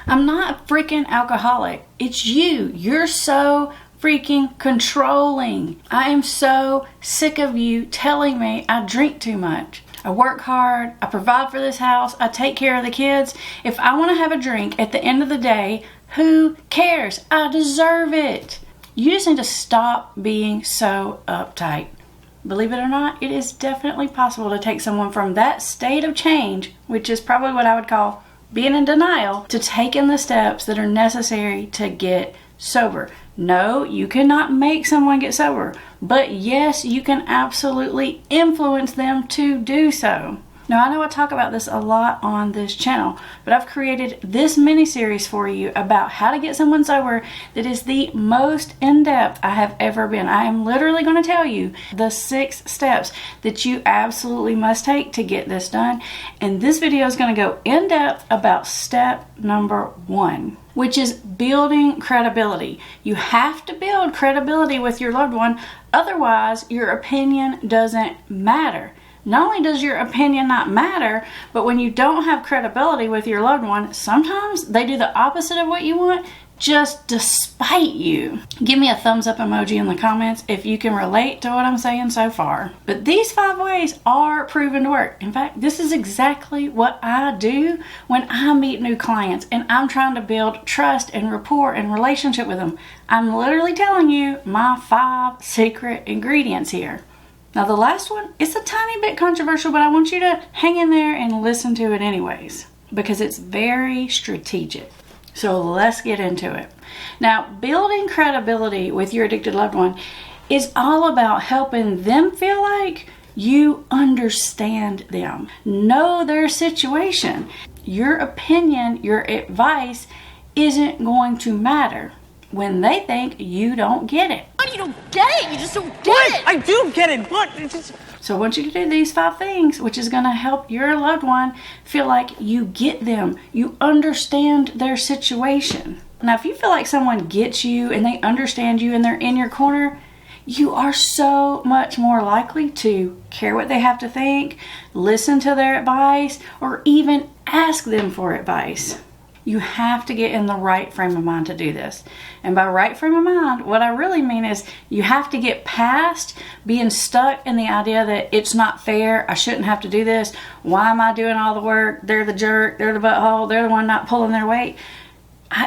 I'm not a freaking alcoholic. It's you. You're so freaking controlling. I am so sick of you telling me I drink too much. I work hard. I provide for this house. I take care of the kids. If I want to have a drink at the end of the day, who cares? I deserve it. You just need to stop being so uptight. Believe it or not, it is definitely possible to take someone from that state of change, which is probably what I would call being in denial, to taking the steps that are necessary to get sober. No, you cannot make someone get sober, but yes, you can absolutely influence them to do so. Now, I know I talk about this a lot on this channel, but I've created this mini-series for you about how to get someone sober that is the most in-depth I have ever been. I am literally going to tell you the 6 steps that you absolutely must take to get this done. And this video is going to go in-depth about step number 1, which is building credibility. You have to build credibility with your loved one, otherwise your opinion doesn't matter. Not only does your opinion not matter, but when you don't have credibility with your loved one, sometimes they do the opposite of what you want just despite you. Give me a thumbs up emoji in the comments if you can relate to what I'm saying so far. But these 5 ways are proven to work. In fact, this is exactly what I do when I meet new clients and I'm trying to build trust and rapport and relationship with them. I'm literally telling you my 5 secret ingredients here. Now the last one, it's a tiny bit controversial, but I want you to hang in there and listen to it anyways, because it's very strategic. So let's get into it. Now, building credibility with your addicted loved one is all about helping them feel like you understand them, know their situation. Your opinion, your advice isn't going to matter when they think you don't get it. You don't get it. You just don't get it. I do get it. What? So I want you to do these 5 things, which is going to help your loved one feel like you get them. You understand their situation. Now, if you feel like someone gets you and they understand you and they're in your corner, you are so much more likely to care what they have to think, listen to their advice, or even ask them for advice. You have to get in the right frame of mind to do this. And by right frame of mind, what I really mean is you have to get past being stuck in the idea that it's not fair, I shouldn't have to do this, why am I doing all the work, they're the jerk, they're the butthole, they're the one not pulling their weight.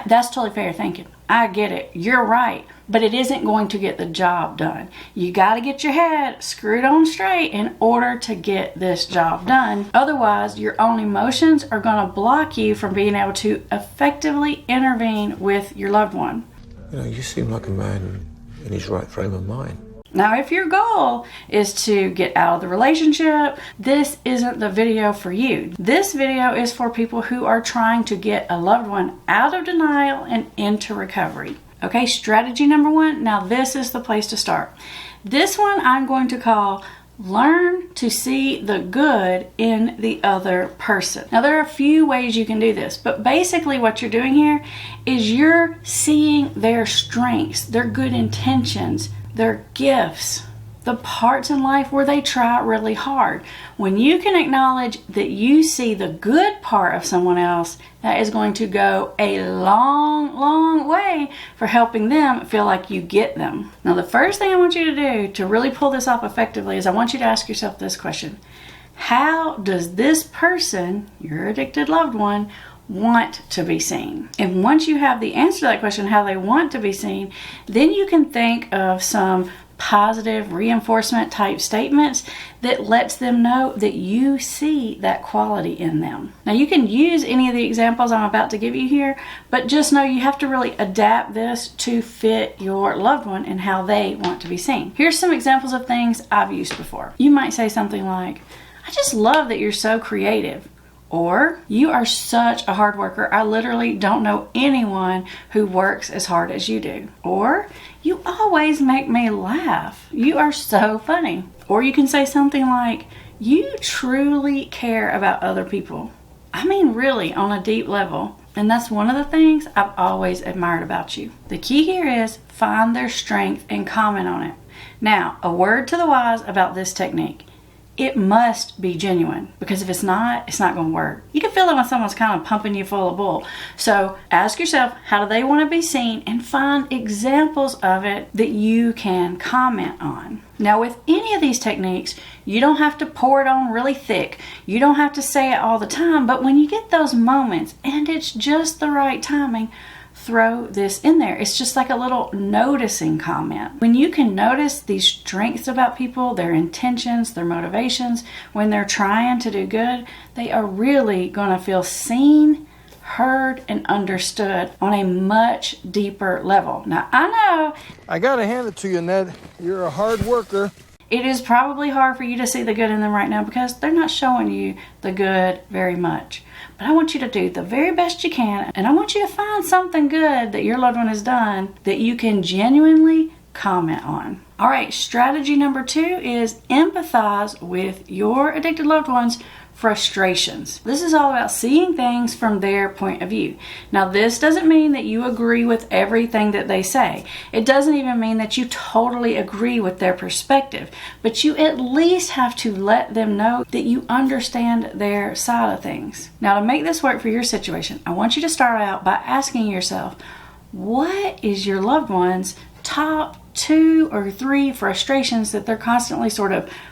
That's totally fair thinking. I get it. You're right. But it isn't going to get the job done. You got to get your head screwed on straight in order to get this job done. Otherwise, your own emotions are going to block you from being able to effectively intervene with your loved one. You know, you seem like a man in his right frame of mind. Now, if your goal is to get out of the relationship, this isn't the video for you. This video is for people who are trying to get a loved one out of denial and into recovery. Okay, strategy number 1. Now, this is the place to start. This one I'm going to call learn to see the good in the other person. Now, there are a few ways you can do this, but basically what you're doing here is you're seeing their strengths, their good intentions, their gifts, the parts in life where they try really hard. When you can acknowledge that you see the good part of someone else, that is going to go a long, long way for helping them feel like you get them. Now, the first thing I want you to do to really pull this off effectively is I want you to ask yourself this question. How does this person, your addicted loved one, want to be seen? And once you have the answer to that question, how they want to be seen, then you can think of some positive reinforcement type statements that lets them know that you see that quality in them. Now, you can use any of the examples I'm about to give you here, but just know you have to really adapt this to fit your loved one and how they want to be seen. Here's some examples of things I've used before. You might say something like, I just love that you're so creative. Or, you are such a hard worker. I literally don't know anyone who works as hard as you do. Or, you always make me laugh. You are so funny. Or you can say something like, you truly care about other people. I mean, really, on a deep level. And that's one of the things I've always admired about you. The key here is find their strength and comment on it. Now, a word to the wise about this technique. it must be genuine, because if it's not going to work. You can feel it when someone's kind of pumping you full of bull. So ask yourself, how do they want to be seen, and find examples of it that you can comment on. Now, with any of these techniques, you don't have to pour it on really thick. You don't have to say it all the time, but when you get those moments and it's just the right timing, throw this in there. It's just like a little noticing comment. When you can notice these strengths about people, their intentions, their motivations, when they're trying to do good, they are really going to feel seen, heard, and understood on a much deeper level. Now, I know I gotta hand it to you, Ned. You're a hard worker. it is probably hard for you to see the good in them right now because they're not showing you the good very much. But I want you to do the very best you can, and I want you to find something good that your loved one has done that you can genuinely comment on. All right, strategy number 2 is empathize with your addicted loved one's frustrations. This is all about seeing things from their point of view. Now, this doesn't mean that you agree with everything that they say. It doesn't even mean that you totally agree with their perspective, but you at least have to let them know that you understand their side of things. Now, to make this work for your situation, I want you to start out by asking yourself, what is your loved one's top 2 or 3 frustrations that they're constantly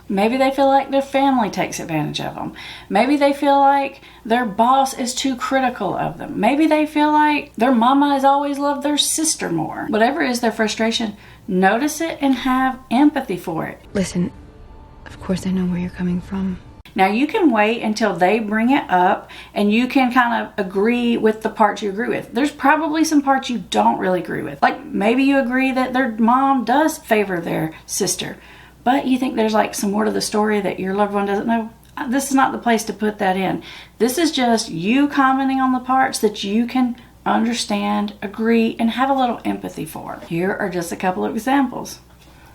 maybe they feel like their family takes advantage of them. Maybe they feel like their boss is too critical of them. Maybe they feel like their mama has always loved their sister more. Whatever is their frustration, notice it and have empathy for it. Listen, of course I know where you're coming from. Now, you can wait until they bring it up and you can kind of agree with the parts you agree with. There's probably some parts you don't really agree with. Like maybe you agree that their mom does favor their sister, but you think there's like some more to the story that your loved one doesn't know. This is not the place to put that in. This is just you commenting on the parts that you can understand, agree, and have a little empathy for. Here are just a couple of examples.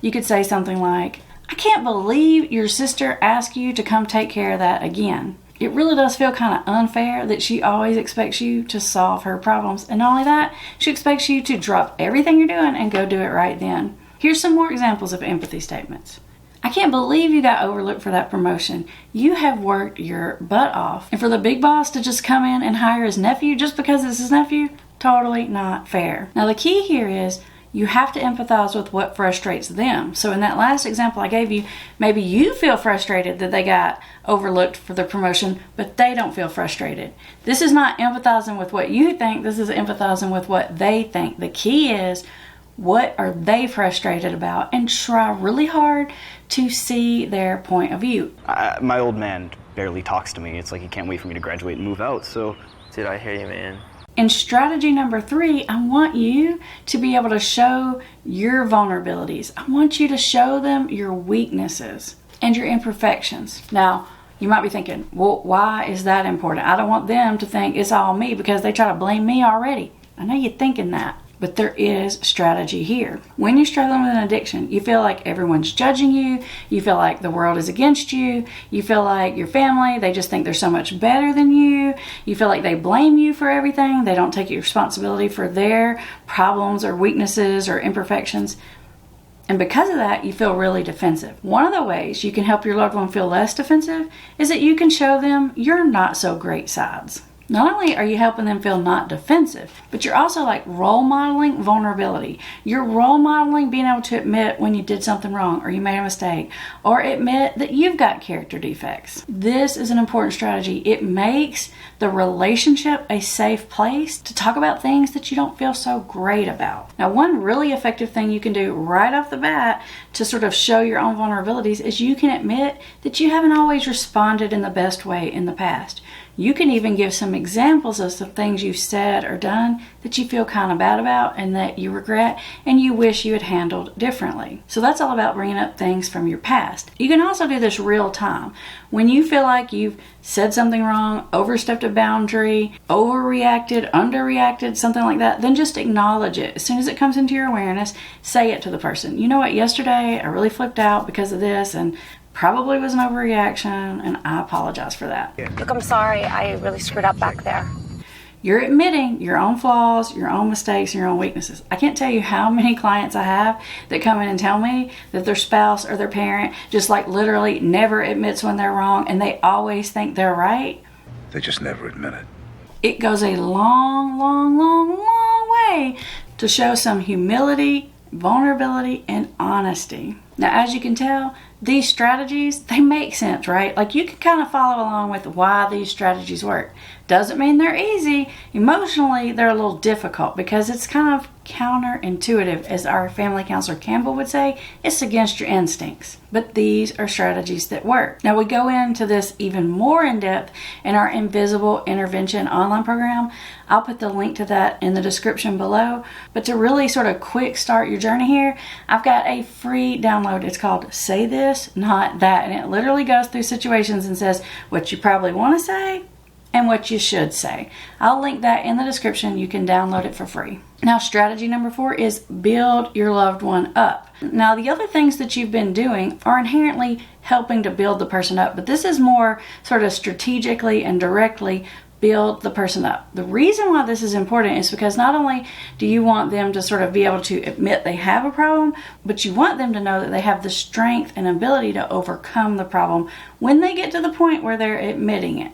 You could say something like, I can't believe your sister asked you to come take care of that again. It really does feel kind of unfair that she always expects you to solve her problems. And not only that, she expects you to drop everything you're doing and go do it right then. Here's some more examples of empathy statements. I can't believe you got overlooked for that promotion. You have worked your butt off. And for the big boss to just come in and hire his nephew just because it's his nephew, totally not fair. Now the key here is you have to empathize with what frustrates them. So in that last example I gave you, maybe you feel frustrated that they got overlooked for the promotion, but they don't feel frustrated. This is not empathizing with what you think. This is empathizing with what they think. The key is, what are they frustrated about? And try really hard to see their point of view. My old man barely talks to me. It's like he can't wait for me to graduate and move out. So, Dude, I hear you, man. In strategy number 3, I want you to be able to show your vulnerabilities. I want you to show them your weaknesses and your imperfections. Now, you might be thinking, well, why is that important? I don't want them to think it's all me because they try to blame me already. I know you're thinking that. But there is strategy here. When you're struggling with an addiction, you feel like everyone's judging you. You feel like the world is against you. You feel like your family, they just think they're so much better than you. You feel like they blame you for everything. They don't take responsibility for their problems or weaknesses or imperfections. And because of that, you feel really defensive. One of the ways you can help your loved one feel less defensive is that you can show them your not so great sides. Not only are you helping them feel not defensive, but you're also like role modeling vulnerability. You're role modeling being able to admit when you did something wrong or you made a mistake, or admit that you've got character defects. This is an important strategy. It makes the relationship a safe place to talk about things that you don't feel so great about. Now, one really effective thing you can do right off the bat to sort of show your own vulnerabilities is you can admit that you haven't always responded in the best way in the past. You can even give some examples of some things you've said or done that you feel kind of bad about and that you regret and you wish you had handled differently. So that's all about bringing up things from your past. You can also do this real time. When you feel like you've said something wrong, overstepped a boundary, overreacted, underreacted, something like that, then just acknowledge it. As soon as it comes into your awareness, say it to the person. You know what, yesterday I really flipped out because of this and probably was an overreaction, and I apologize for that. Look, I'm sorry. I really screwed up back there. You're admitting your own flaws, your own mistakes, and your own weaknesses. I can't tell you how many clients I have that come in and tell me that their spouse or their parent just like literally never admits when they're wrong, and they always think they're right. They just never admit it. It goes a long, long, long, long way to show some humility, vulnerability, and honesty. Now, as you can tell, these strategies, they make sense, right? Like, you can kind of follow along with why these strategies work. Doesn't mean they're easy. Emotionally, they're a little difficult because it's kind of counterintuitive. As our family counselor Campbell would say, it's against your instincts. But these are strategies that work. Now, we go into this even more in depth in our Invisible Intervention online program. I'll put the link to that in the description below. But to really sort of quick start your journey here, I've got a free download. It's called Say This, Not That. And it literally goes through situations and says what you probably want to say and what you should say. I'll link that in the description. You can download it for free. Now, strategy number 4 is build your loved one up. Now, the other things that you've been doing are inherently helping to build the person up, but this is more sort of strategically and directly build the person up. The reason why this is important is because not only do you want them to sort of be able to admit they have a problem, but you want them to know that they have the strength and ability to overcome the problem when they get to the point where they're admitting it.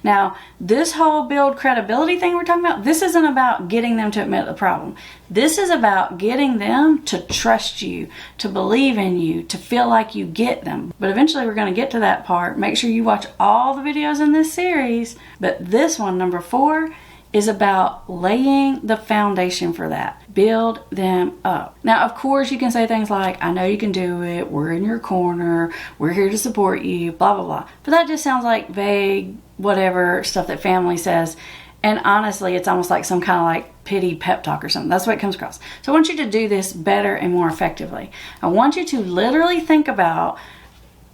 Now, this whole build credibility thing we're talking about, this isn't about getting them to admit the problem. This is about getting them to trust you, to believe in you, to feel like you get them. But eventually we're going to get to that part. Make sure you watch all the videos in this series. But this one, number 4, is about laying the foundation for that. Build them up. Now, of course, you can say things like, I know you can do it, we're in your corner, we're here to support you, blah, blah, blah. But that just sounds like vague, whatever stuff that family says. And honestly, it's almost like some kind of like pity pep talk or something. That's what it comes across. So I want you to do this better and more effectively. I want you to literally think about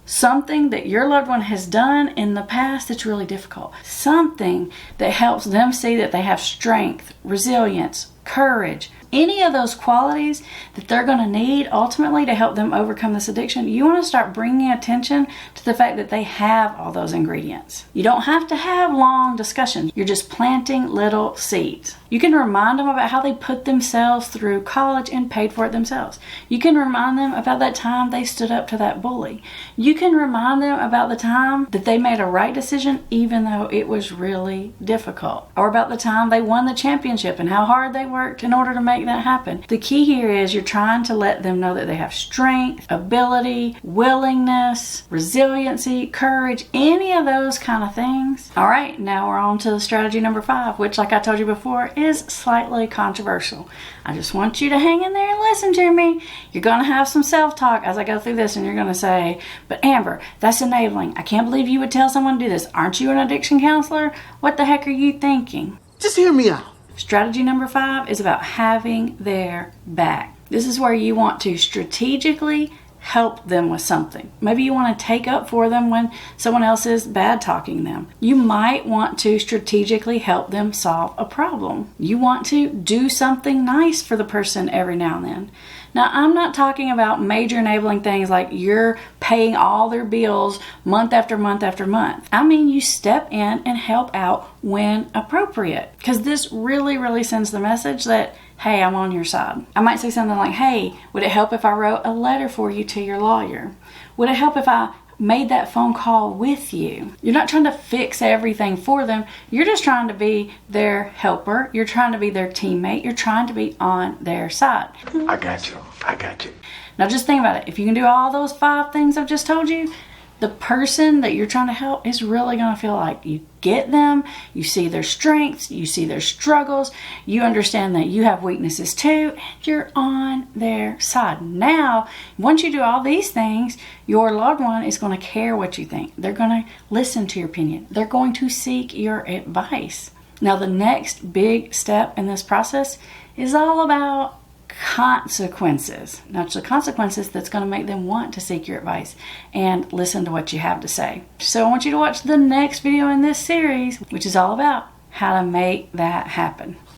something that your loved one has done in the past that's really difficult. Something that helps them see that they have strength, resilience, courage, any of those qualities that they're going to need ultimately to help them overcome this addiction. You want to start bringing attention to the fact that they have all those ingredients. You don't have to have long discussions. You're just planting little seeds. You can remind them about how they put themselves through college and paid for it themselves. You can remind them about that time they stood up to that bully. You can remind them about the time that they made a right decision even though it was really difficult. Or about the time they won the championship and how hard they worked in order to make that happen. The key here is you're trying to let them know that they have strength, ability, willingness, resiliency, courage, any of those kind of things. All right, now we're on to strategy number 5, which, like I told you before, is slightly controversial. I just want you to hang in there and listen to me. You're going to have some self-talk as I go through this, and you're going to say, but Amber, that's enabling. I can't believe you would tell someone to do this. Aren't you an addiction counselor? What the heck are you thinking? Just hear me out. Strategy number 5 is about having their back. This is where you want to strategically help them with something. Maybe you want to take up for them when someone else is bad talking them. You might want to strategically help them solve a problem. You want to do something nice for the person every now and then. Now, I'm not talking about major enabling things like you're paying all their bills month after month after month. I mean, you step in and help out when appropriate, because this really, really sends the message that, hey, I'm on your side. I might say something like, hey, would it help if I wrote a letter for you to your lawyer? Would it help if I made that phone call with you? You're not trying to fix everything for them. You're just trying to be their helper. You're trying to be their teammate. You're trying to be on their side. I got you. I got you. Now just think about it. If you can do all those 5 things I've just told you, the person that you're trying to help is really going to feel like you get them, you see their strengths, you see their struggles, you understand that you have weaknesses too, and you're on their side. Now, once you do all these things, your loved one is going to care what you think. They're going to listen to your opinion. They're going to seek your advice. Now, the next big step in this process is all about consequences. Now, it's the consequences that's going to make them want to seek your advice and listen to what you have to say. So I want you to watch the next video in this series, which is all about how to make that happen.